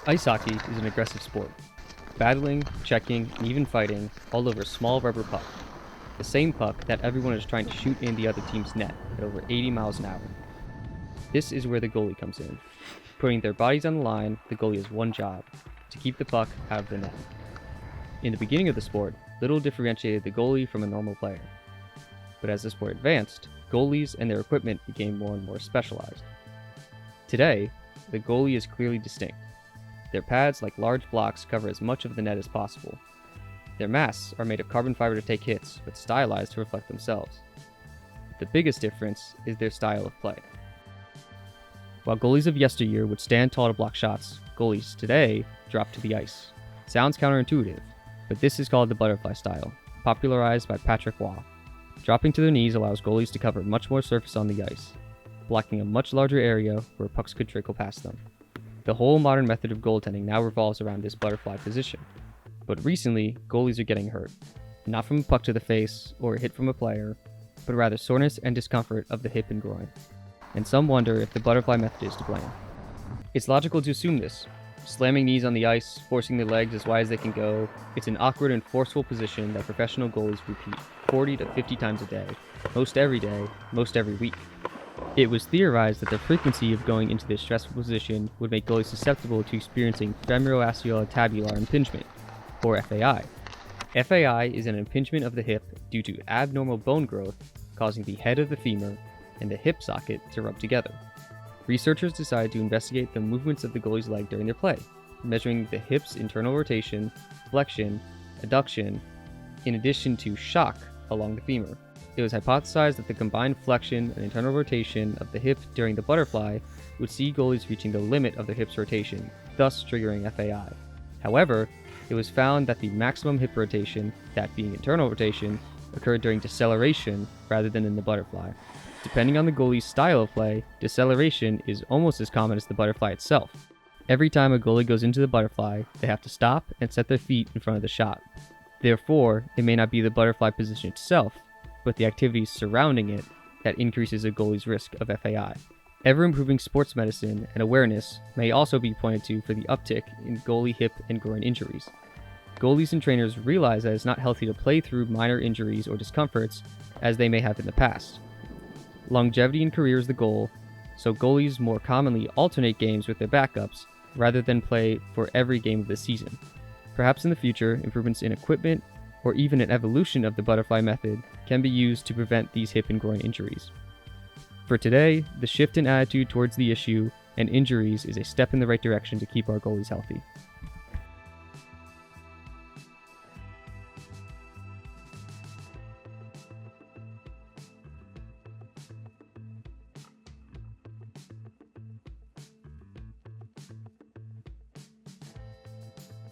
Ice hockey is an aggressive sport, battling, checking, and even fighting all over a small rubber puck. The same puck that everyone is trying to shoot in the other team's net at over 80 miles an hour. This is where the goalie comes in. Putting their bodies on the line, the goalie has one job: to keep the puck out of the net. In the beginning of the sport, little differentiated the goalie from a normal player. But as the sport advanced, goalies and their equipment became more and more specialized. Today, the goalie is clearly distinct. Their pads, like large blocks, cover as much of the net as possible. Their masks are made of carbon fiber to take hits, but stylized to reflect themselves. The biggest difference is their style of play. While goalies of yesteryear would stand tall to block shots, goalies today drop to the ice. Sounds counterintuitive, but this is called the butterfly style, popularized by Patrick Waugh. Dropping to their knees allows goalies to cover much more surface on the ice, blocking a much larger area where pucks could trickle past them. The whole modern method of goaltending now revolves around this butterfly position. But recently, goalies are getting hurt, not from a puck to the face or a hit from a player, but rather soreness and discomfort of the hip and groin. And some wonder if the butterfly method is to blame. It's logical to assume this. Slamming knees on the ice, forcing their legs as wide as they can go, it's an awkward and forceful position that professional goalies repeat 40 to 50 times a day, most every day, most every week. It was theorized that the frequency of going into this stressful position would make goalies susceptible to experiencing Femoroacetabular impingement, or FAI. FAI is an impingement of the hip due to abnormal bone growth causing the head of the femur and the hip socket to rub together. Researchers decided to investigate the movements of the goalie's leg during their play, measuring the hip's internal rotation, flexion, adduction, in addition to shock along the femur. It was hypothesized that the combined flexion and internal rotation of the hip during the butterfly would see goalies reaching the limit of their hip's rotation, thus triggering FAI. However, it was found that the maximum hip rotation, that being internal rotation, occurred during deceleration rather than in the butterfly. Depending on the goalie's style of play, deceleration is almost as common as the butterfly itself. Every time a goalie goes into the butterfly, they have to stop and set their feet in front of the shot. Therefore, it may not be the butterfly position itself, but the activities surrounding it that increases a goalie's risk of FAI. Ever-improving sports medicine and awareness may also be pointed to for the uptick in goalie hip and groin injuries. Goalies and trainers realize that it's not healthy to play through minor injuries or discomforts as they may have in the past. Longevity in career is the goal, so goalies more commonly alternate games with their backups rather than play for every game of the season. Perhaps in the future, improvements in equipment or even an evolution of the butterfly method can be used to prevent these hip and groin injuries. For today, the shift in attitude towards the issue and injuries is a step in the right direction to keep our goalies healthy.